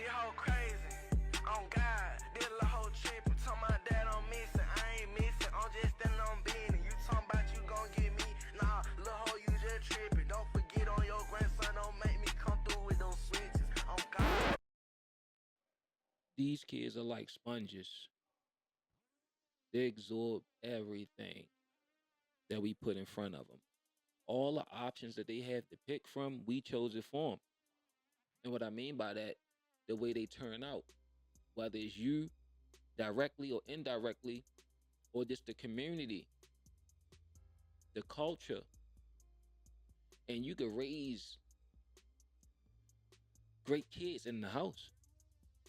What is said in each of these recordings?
This whole crazy. On God, this little whole trippin'. Tell my dad I'm missing. I ain't missing. I'm just standing on business. You talking about you gon' get me? Nah, little hoe, you just trippin'. Don't forget on your grandson. Don't make me come through with those switches. On God. These kids are like sponges. They absorb everything that we put in front of them. All the options that they have to pick from, we chose it for them. And what I mean by that, the way they turn out, whether it's you directly or indirectly, or just the community, the culture, and you can raise great kids in the house.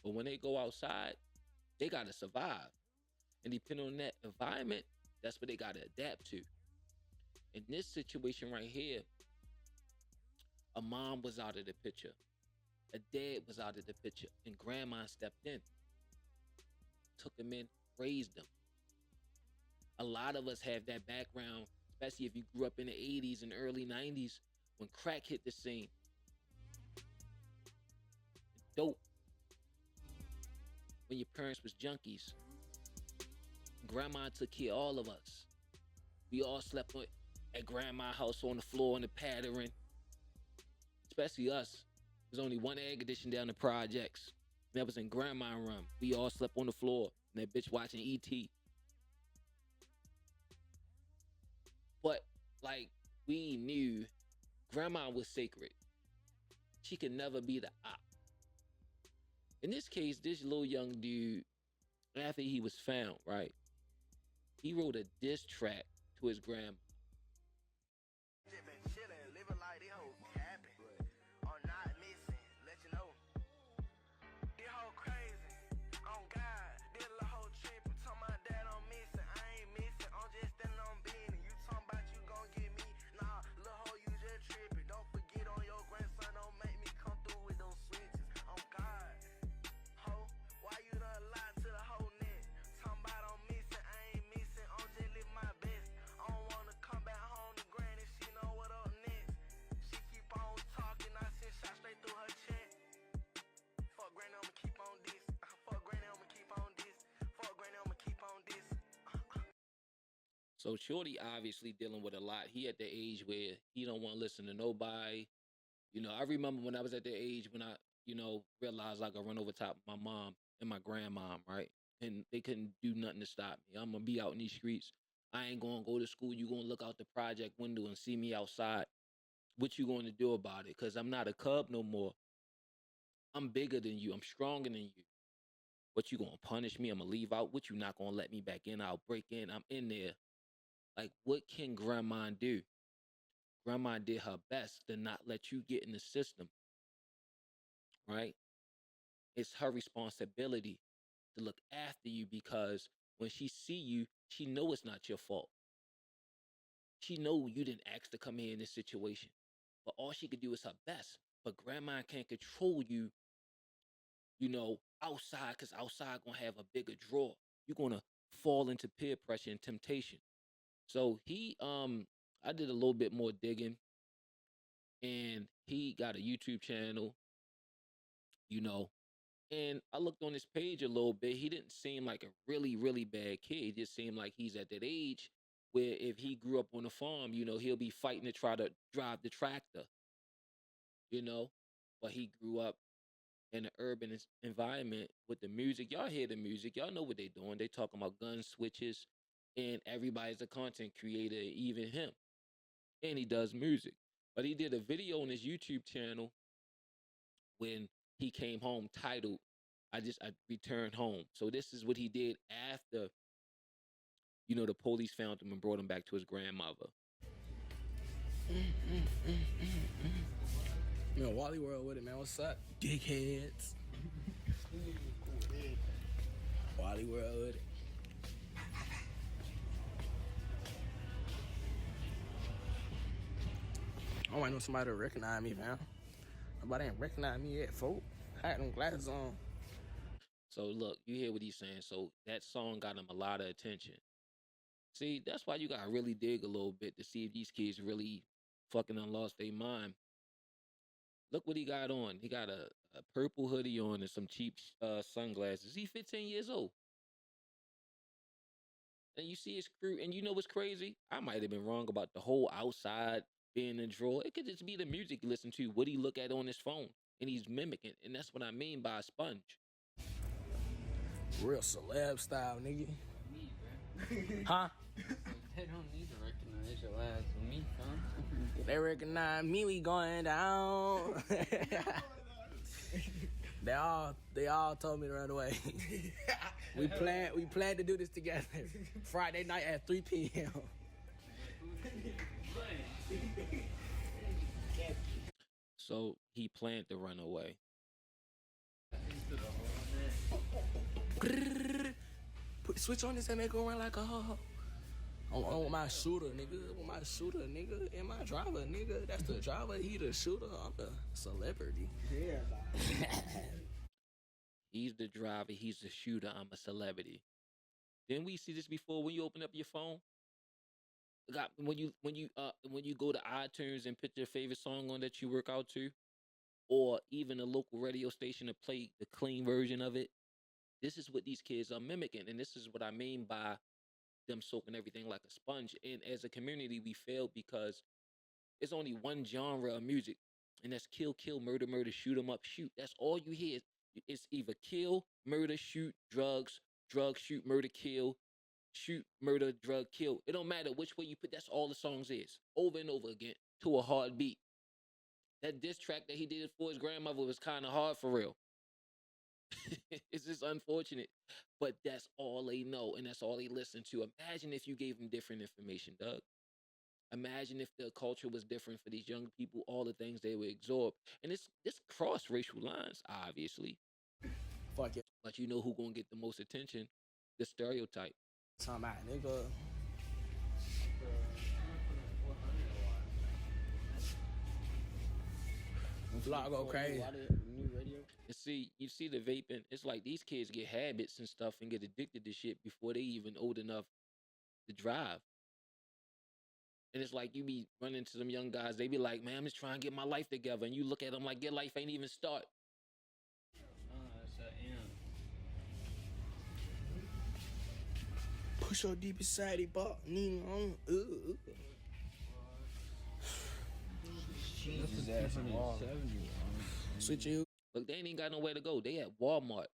But when they go outside, they got to survive. And depending on that environment, that's what they got to adapt to. In this situation right here, a mom was out of the picture, a dad was out of the picture, and grandma stepped in, took them in, raised them. A lot of us have that background, especially if you grew up in the 80s and early 90s when crack hit the scene. Dope. When your parents was junkies. Grandma took care of all of us. We all slept at grandma's house on the floor in the pattern. Especially us. There's only one air condition down the projects. That was in grandma's room. We all slept on the floor. And that bitch watching E.T. But, like, we knew grandma was sacred. She could never be the op. In this case, this little young dude, after he was found, right? He wrote a diss track to his grandma. Just been chillin', living like this whole capping. I'm not missing, let you know. This whole crazy. On God, this little whole trippin'. Tell my dad I'm missing. I ain't missing. I'm just standing on business. You talking about you gon' get me? Nah, little hoe, you just trippin'. Don't forget on your grandson. Don't make me come through with those switches. On God, ho, why you done lied to the whole net? Talking about I'm missing. I ain't missing. I'm just living my best. I don't wanna come back home to granny. She know what up next. She keep on talking. I send shot straight through her check. Fuck granny, I'ma keep on this. Fuck granny, I'ma keep on this. Fuck granny, I'ma keep on this. So Shorty obviously dealing with a lot. He at the age where he don't want to listen to nobody. You know, I remember when I was at the age when I, realized I could run over top of my mom and my grandmom, right? And they couldn't do nothing to stop me. I'm gonna be out in these streets. I ain't gonna go to school. You gonna look out the project window and see me outside. What you gonna do about it? Cause I'm not a cub no more. I'm bigger than you. I'm stronger than you. What you gonna punish me? I'm gonna leave out. What you not gonna let me back in? I'll break in. I'm in there. Like, what can grandma do? Grandma did her best to not let you get in the system, right? It's her responsibility to look after you because when she see you, she know it's not your fault. She know you didn't ask to come here in this situation, but all she could do is her best. But grandma can't control you, outside because outside gonna have a bigger draw. You're gonna fall into peer pressure and temptation. So I did a little bit more digging, and he got a YouTube channel, you know, and I looked on his page a little bit. He didn't seem like a really, really bad kid. He just seemed like he's at that age where if he grew up on a farm, he'll be fighting to try to drive the tractor, you know, but he grew up in an urban environment with the music. Y'all hear the music. Y'all know what they doing. They talking about gun switches, and everybody's a content creator, even him. And he does music. But he did a video on his YouTube channel when he came home titled, I returned home. So this is what he did after, the police found him and brought him back to his grandmother. Man, Wally World with it, man. What's up, dickheads? Wally World with it. I want somebody to recognize me, man. Nobody ain't recognize me yet, folk. I had them glasses on. So look, you hear what he's saying. So that song got him a lot of attention. See, that's why you gotta really dig a little bit to see if these kids really fucking done lost their mind. Look what he got on. He got a purple hoodie on and some cheap sunglasses. He 15 years old. And you see his crew, and you know what's crazy? I might have been wrong about the whole outside being a draw. It could just be the music you listen to, what he look at on his phone, and he's mimicking. And that's what I mean by a sponge. Real celeb style, nigga. Me, bro. Huh? They don't need to recognize your ass with me, fam. They recognize me, we going down. They all told me to run away. we planned to do this together. Friday night at 3 p.m. So he planned to run away. Put the switch on this and make it run like a ho. I want my shooter, nigga. I want my shooter, nigga. And my driver, nigga. That's the driver. He the shooter. I'm the celebrity. Yeah, He's the driver. He's the shooter. I'm a celebrity. Didn't we see this before when you open up your phone? When you go to iTunes and put your favorite song on that you work out to, or even a local radio station to play the clean version of it. This is what these kids are mimicking, and this is what I mean by them soaking everything like a sponge. And as a community, we failed because it's only one genre of music, and that's kill, kill, murder, murder, shoot 'em up, shoot. That's all you hear. It's either kill, murder, shoot, drugs, shoot, murder, kill, shoot, murder, drug, kill. It don't matter which way you put. That's all the songs is, over and over again, to a hard beat. That diss track that he did for his grandmother was kind of hard for real. It's just unfortunate, but that's all they know, and that's all they listen to. Imagine if you gave them different information, Doug. Imagine if the culture was different for these young people, all the things they would absorb. And this cross racial lines, obviously. Fuck it. But you know who gonna get the most attention? The stereotype. Talking about, nigga. Vlog go crazy. New radio. And see, you see the vaping, it's like these kids get habits and stuff and get addicted to shit before they even old enough to drive. And it's like you be running into some young guys, they be like, man, I'm just trying to get my life together. And you look at them like your life ain't even start. It's an M. Push your deep inside the ball. Jesus ass wall. Switch you. Look, they ain't even got nowhere to go. They at Walmart.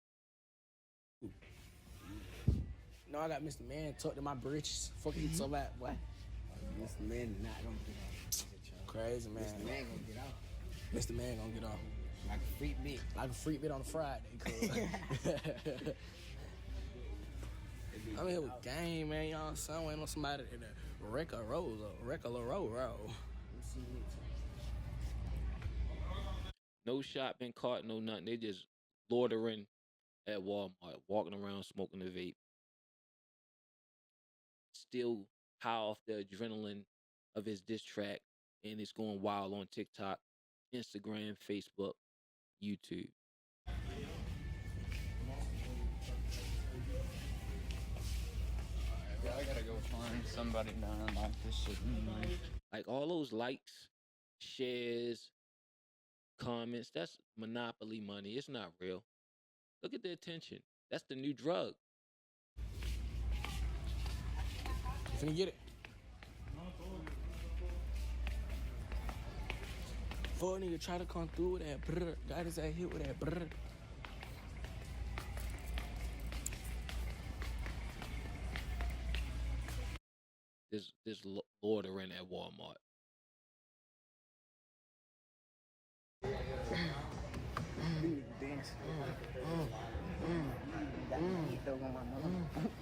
No, I got Mr. Man tucked in my britches. Fuck you so bad, boy. Mr. Man not gonna get off. Crazy, man. Mr. Man gonna get off. Mr. Man gonna get off. Like a freak bit. Like a freak bit on a Friday, cuz. I'm here with game, man. Y'all son waiting on somebody in a wreck a roll. No shot been caught, no nothing. They just loitering at Walmart, walking around smoking the vape. Still high off the adrenaline of his diss track, and it's going wild on TikTok, Instagram, Facebook, YouTube. Yeah, I gotta go find somebody down like this shit. Like all those likes, shares, comments, that's monopoly money. It's not real. Look at the attention. That's the new drug. Finna get it. Fuck nigga try to come through with that brr. Got his ass hit with that brr. This loitering at Walmart.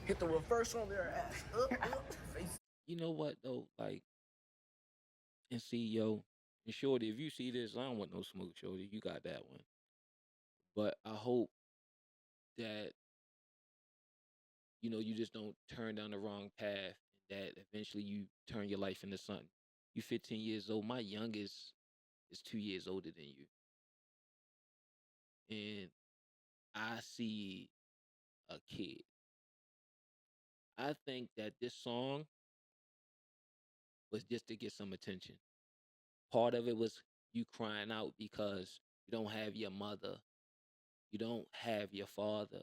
Hit the reverse on their ass. Face. You know what though? Like, and see, yo, and Shorty, if you see this, I don't want no smoke, Shorty. You got that one. But I hope that, you know, you just don't turn down the wrong path and that eventually you turn your life into something. You 15 years old. My youngest is 2 years older than you. And I see a kid. I think that this song was just to get some attention. Part of it was you crying out because you don't have your mother, you don't have your father.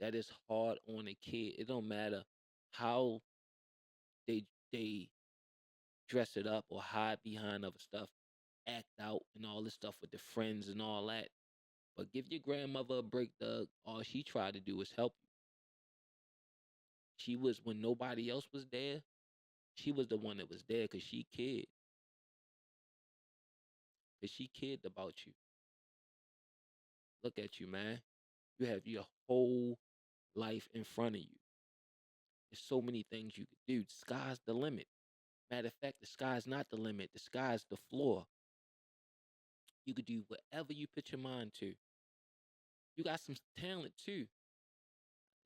That is hard on a kid. It don't matter how they they dress it up or hide behind other stuff, act out and all this stuff with the friends and all that. But give your grandmother a break, Doug. All she tried to do was help you. She was when nobody else was there. She was the one that was there because she cared. Because she cared about you. Look at you, man. You have your whole life in front of you. There's so many things you could do. The sky's the limit. Matter of fact, the sky's not the limit. The sky's the floor. You could do whatever you put your mind to. You got some talent too.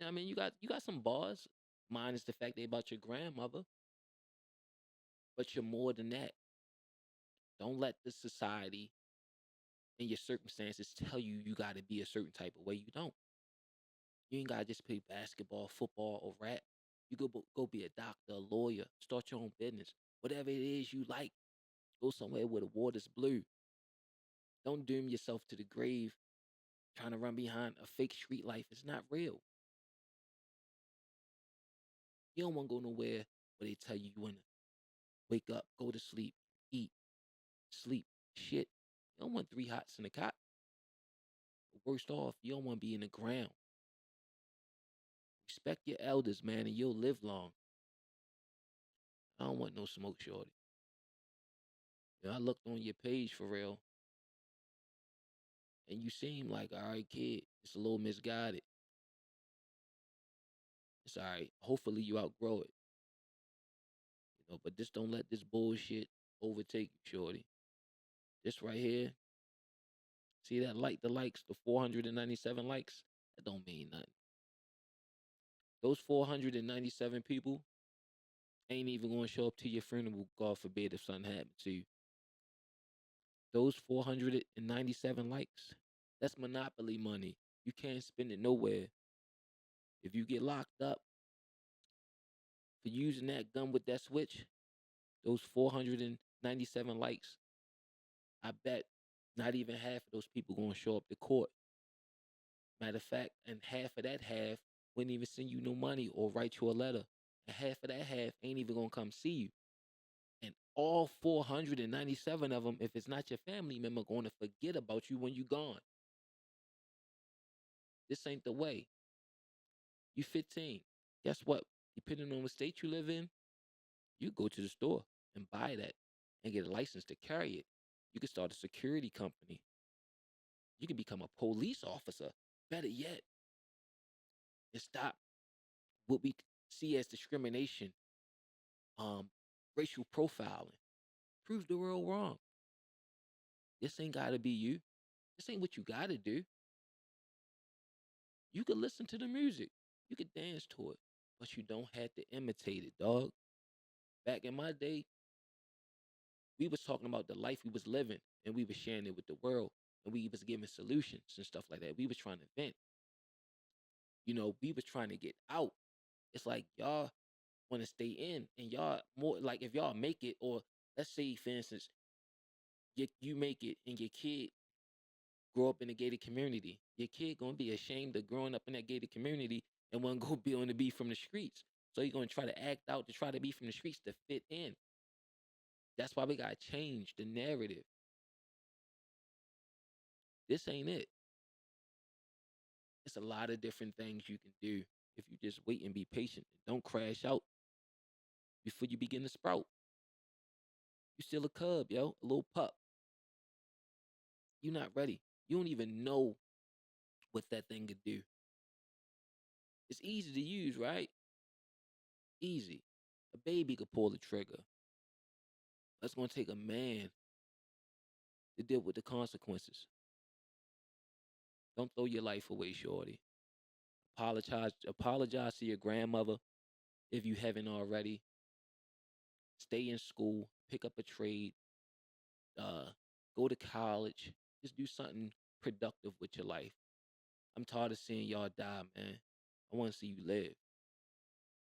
I mean, you got some bars. Mine is the fact they about your grandmother, but you're more than that. Don't let the society and your circumstances tell you you got to be a certain type of way. You don't. You ain't gotta just play basketball, football, or rap. You go be a doctor, a lawyer, start your own business. Whatever it is you like, go somewhere where the water's blue. Don't doom yourself to the grave trying to run behind a fake street life. It's not real. You don't want to go nowhere where they tell you want to wake up, go to sleep, eat, sleep, shit. You don't want three hots in a cot. Worst off, you don't want to be in the ground. Respect your elders, man, and you'll live long. I don't want no smoke, shorty. I looked on your page for real, and you seem like all right, kid. It's a little misguided. It's all right. Hopefully, you outgrow it. But just don't let this bullshit overtake you, shorty. This right here, see that like the likes, the 497 likes. That don't mean nothing. Those 497 people ain't even gonna show up to your funeral. God forbid if something happened to you. Those 497 likes, that's monopoly money. You can't spend it nowhere. If you get locked up for using that gun with that switch, those 497 likes, I bet not even half of those people gonna show up to court. Matter of fact, and half of that half wouldn't even send you no money or write you a letter. And half of that half ain't even gonna come see you. And all 497 of them, if it's not your family member, gonna forget about you when you gone. This ain't the way. You 15. Guess what? Depending on what state you live in, you go to the store and buy that and get a license to carry it. You can start a security company. You can become a police officer. Better yet, and stop what we see as discrimination, um, racial profiling. Prove the world wrong. This ain't gotta be you. This ain't what you gotta do. You could listen to the music. You could dance to it. But you don't have to imitate it, dog. Back in my day, we was talking about the life we was living and we was sharing it with the world. And we was giving solutions and stuff like that. We was trying to vent. We was trying to get out. It's like y'all want to stay in and y'all more like if y'all make it, or let's say for instance, you make it and your kid grow up in a gated community. Your kid gonna be ashamed of growing up in that gated community and want to go be on the be from the streets. So you're gonna try to act out to try to be from the streets to fit in. That's why we gotta change the narrative. This ain't it. It's a lot of different things you can do if you just wait and be patient. Don't crash out before you begin to sprout. You still a cub, yo, a little pup. You're not ready. You don't even know what that thing could do. It's easy to use, right? Easy. A baby could pull the trigger. That's gonna take a man to deal with the consequences. Don't throw your life away, shorty. Apologize to your grandmother if you haven't already. Stay in school, pick up a trade, uh, go to college. Just do something productive with your life. I'm tired of seeing y'all die, man. I want to see you live.